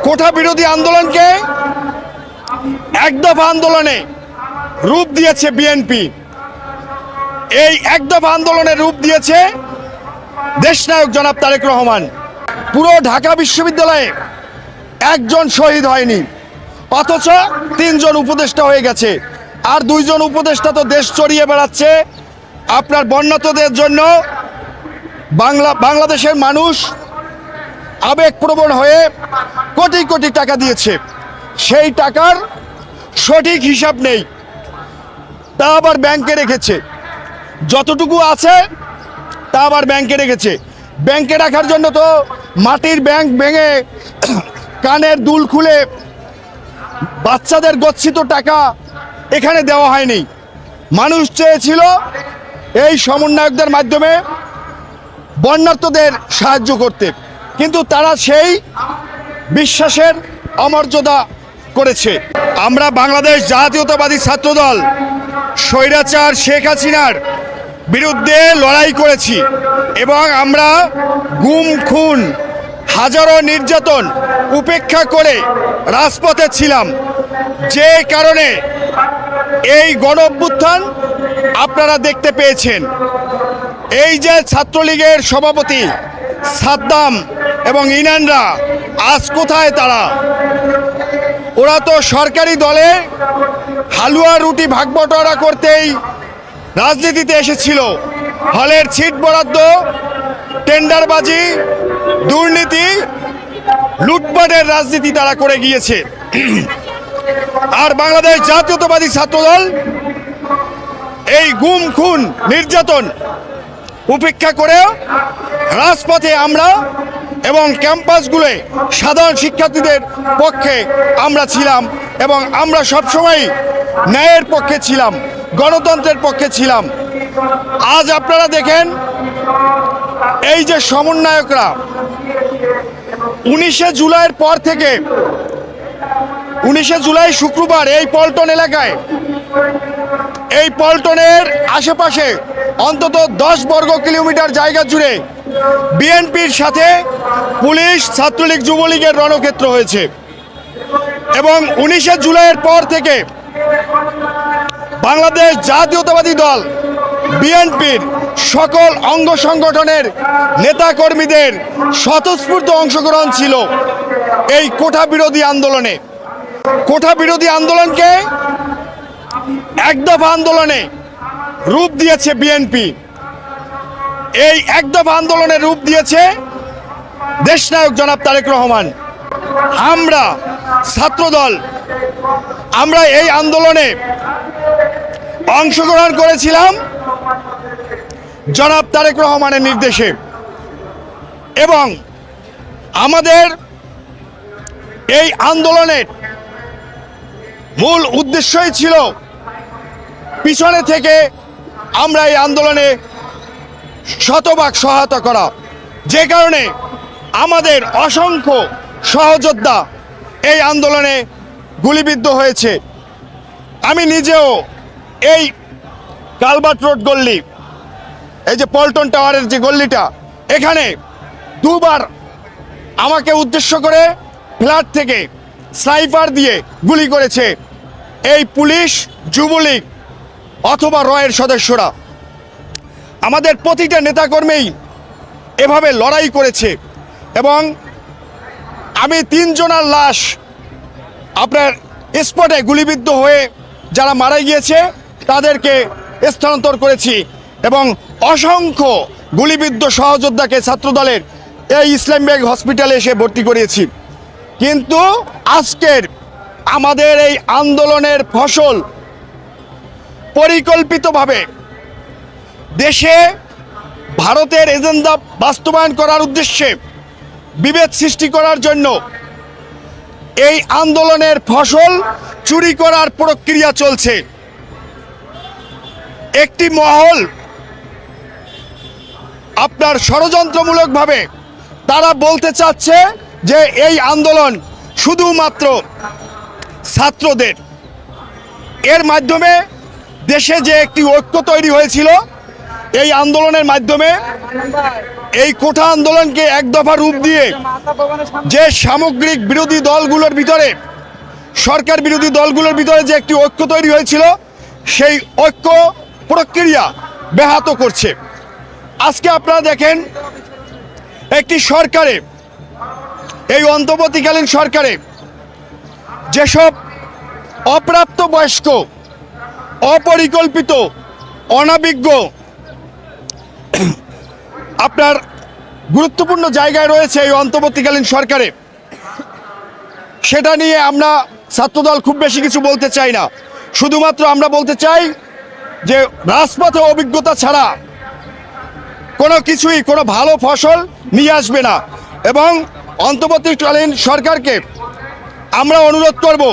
কোঠা বিরোধী আন্দোলনকে এক দফা আন্দোলনে রূপ দিয়েছে বিএনপি। এই এক দফা আন্দোলনের রূপ দিয়েছে দেশনায়ক জনাব তারেক রহমান। পুরো ঢাকা বিশ্ববিদ্যালয়ে একজন শহীদ হয়নি, অথচ 3 জন উপদেষ্টা হয়ে গেছে। আর 2 জন উপদেষ্টা তো দেশ চড়িয়ে বেড়াচ্ছে আপনার বন্যার্তদের জন্য। বাংলাদেশের মানুষ আবেগপ্রবণ হয়ে কোটি কোটি টাকা দিয়েছে, সেই টাকার সঠিক হিসাব নেই, তা আবার ব্যাংকে রেখেছে। যতটুকু আছে তা আবার ব্যাংকে রেখেছে। ব্যাংকে রাখার জন্য তো মাটির ব্যাংক ভেঙে কানের দুল খুলে বাচ্চাদের গচ্ছিত টাকা এখানে দেওয়া হয়নি। মানুষ চেয়েছিল এই সমন্বয়কদের মাধ্যমে বন্যার্তদের সাহায্য করতে, কিন্তু তারা সেই বিশ্বাসের অমর্যাদা করেছে। আমরা বাংলাদেশ জাতীয়তাবাদী ছাত্রদল স্বৈরাচার শেখ হাসিনার বিরুদ্ধে লড়াই করেছি এবং আমরা গুম খুন হাজারো নির্যাতন উপেক্ষা করে রাজপথে ছিলাম, যে কারণে এই গণ অভ্যুত্থান আপনারা দেখতে পেয়েছেন। এই যে ছাত্রলীগের সভাপতি সাদ্দাম এবং ইনানরা আজ কোথায় তারা? ওরা তো সরকারি দলে হালুয়া রুটি ভাগবটোয়ারা করতেই রাজনীতিতে এসেছিল। হলের সিট বরাদ্দ, টেন্ডারবাজি, দুর্নীতি, লুটপাটের রাজনীতি তারা করে গিয়েছে। আর বাংলাদেশ জাতীয়তাবাদী ছাত্রদল এই গুম খুন নির্যাতন উপেক্ষা করে রাজপথে আমরা এবং ক্যাম্পাসগুলোয় সাধারণ শিক্ষার্থীদের পক্ষে আমরা ছিলাম এবং আমরা সবসময় ন্যায়ের পক্ষে ছিলাম, গণতন্ত্রের পক্ষে ছিলাম। আজ আপনারা দেখেন এই যে সমন্বয়করা 19শে জুলাইয়ের পর থেকে 19শে জুলাই শুক্রবার এই পল্টন এলাকায়, এই পল্টনের আশেপাশে অন্তত 10 বর্গ কিলোমিটার জায়গা জুড়ে বিএনপির সাথে পুলিশ, ছাত্রলীগ, যুবলীগের রণক্ষেত্র হয়েছে এবং 19শে জুলাইয়ের পর থেকে বাংলাদেশ জাতীয়তাবাদী দল বিএনপির সকল অঙ্গ সংগঠনের নেতাকর্মীদের স্বতঃস্ফূর্ত অংশগ্রহণ ছিল এই কোঠা বিরোধী আন্দোলনে। কোঠা বিরোধী আন্দোলনকে এক দফা আন্দোলনে রূপ দিয়েছে বিএনপি। এই এক দফা আন্দোলনের রূপ দিয়েছে দেশনায়ক জনাব তারেক রহমান। আমরা ছাত্রদল আমরা এই আন্দোলনে অংশগ্রহণ করেছিলাম জনাব তারেক রহমানের নির্দেশে এবং আমাদের এই আন্দোলনের মূল উদ্দেশ্যই ছিল পিছনে থেকে আমরা এই আন্দোলনে শতভাগ সহায়তা করা, যে কারণে আমাদের অসংখ্য সহযোদ্ধা এই আন্দোলনে গুলিবিদ্ধ হয়েছে। আমি নিজেও এই কালভার্ট রোড গল্লি, এই যে পল্টন টাওয়ারের যে গল্লিটা, এখানে 2 বার আমাকে উদ্দেশ্য করে ফ্ল্যাট থেকে স্নাইপার দিয়ে গুলি করেছে এই পুলিশ, যুবলীগ অথবা রয়ের সদস্যরা। আমাদের প্রতিটা নেতাকর্মী এভাবে লড়াই করেছে এবং আমি 3 জনের লাশ আপনার স্পটে গুলিবিদ্ধ হয়ে যারা মারা গিয়েছে তাদেরকে স্থানান্তর করেছি এবং অসংখ্য গুলিবিদ্ধ সহযোদ্ধাকে ছাত্রদলের এই ইসলামবাগ হসপিটালে এসে ভর্তি করিয়েছি। কিন্তু আজকের আমাদের এই আন্দোলনের ফসল পরিকল্পিতভাবে দেশে ভারতের এজেন্ডা বাস্তবায়ন করার উদ্দেশ্যে বিভেদ সৃষ্টি করার জন্য এই আন্দোলনের ফসল চুরি করার প্রক্রিয়া চলছে। একটি মহল আপনার ষড়যন্ত্রমূলকভাবে তারা বলতে চাচ্ছে যে এই আন্দোলন শুধুমাত্র ছাত্রদের। এর মাধ্যমে দেশে যে একটি ঐক্য তৈরি হয়েছিল এই আন্দোলনের মাধ্যমে এই কোঠা আন্দোলনকে এক দফা রূপ দিয়ে যে সামগ্রিক বিরোধী দলগুলোর ভিতরে, সরকার বিরোধী দলগুলোর ভিতরে যে একটি ঐক্য তৈরি হয়েছিল, সেই ঐক্য প্রক্রিয়া ব্যাহত করছে। আজকে আপনারা দেখেন একটি সরকারে, এই অন্তর্বর্তীকালীন সরকারে যেসব অপ্রাপ্ত বয়স্ক, অপরিকল্পিত, অনভিজ্ঞ আপনার গুরুত্বপূর্ণ জায়গায় রয়েছে এই অন্তর্বর্তীকালীন সরকারে, সেটা নিয়ে আমরা ছাত্রদল খুব বেশি কিছু বলতে চাই না। শুধুমাত্র আমরা বলতে চাই যে রাজপথে অভিজ্ঞতা ছাড়া কোনো কিছুই কোনো ভালো ফসল নিয়ে আসবে না। এবং অন্তর্বর্তীকালীন সরকারকে আমরা অনুরোধ করব,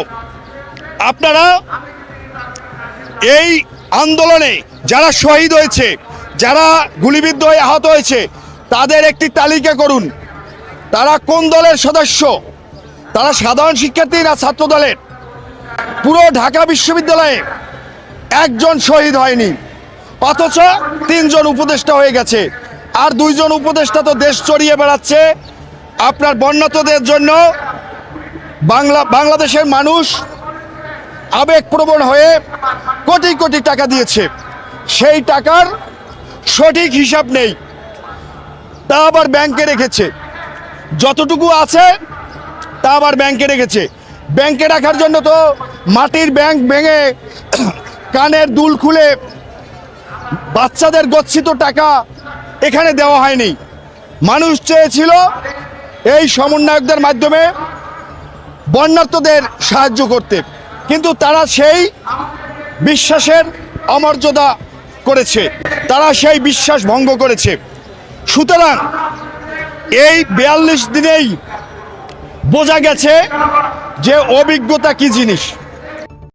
আপনারা এই আন্দোলনে যারা শহীদ হয়েছে, যারা গুলিবিদ্ধ হয়ে আহত হয়েছে, তাদের একটি তালিকা করুন। তারা কোন দলের সদস্য, তারা সাধারণ শিক্ষার্থী না ছাত্র দলের। পুরো ঢাকা বিশ্ববিদ্যালয়ে একজন শহীদ হয়নি, অথচ 3 জন উপদেষ্টা হয়ে গেছে। আর 2 জন উপদেষ্টা তো দেশ চড়িয়ে বেড়াচ্ছে আপনার বন্যার্তদের জন্য। বাংলাদেশের মানুষ আবেগপ্রবণ হয়ে কোটি কোটি টাকা দিয়েছে, সেই টাকার সঠিক হিসাব নেই, তা আবার ব্যাংকে রেখেছে। যতটুকু আছে তা আবার ব্যাংকে রেখেছে। ব্যাংকে রাখার জন্য তো মাটির ব্যাংক ভেঙে কানের দুল খুলে বাচ্চাদের গচ্ছিত টাকা এখানে দেওয়া হয়নি। মানুষ চেয়েছিল এই সমন্বয়কদের মাধ্যমে বন্যার্তদের সাহায্য করতে, কিন্তু তারা সেই বিশ্বাসের অমর্যাদা করেছে, তারা সেই বিশ্বাস ভঙ্গ করেছে। সুতরাং এই 42 দিনেই বোঝা গেছে যে অভিজ্ঞতা কি জিনিস।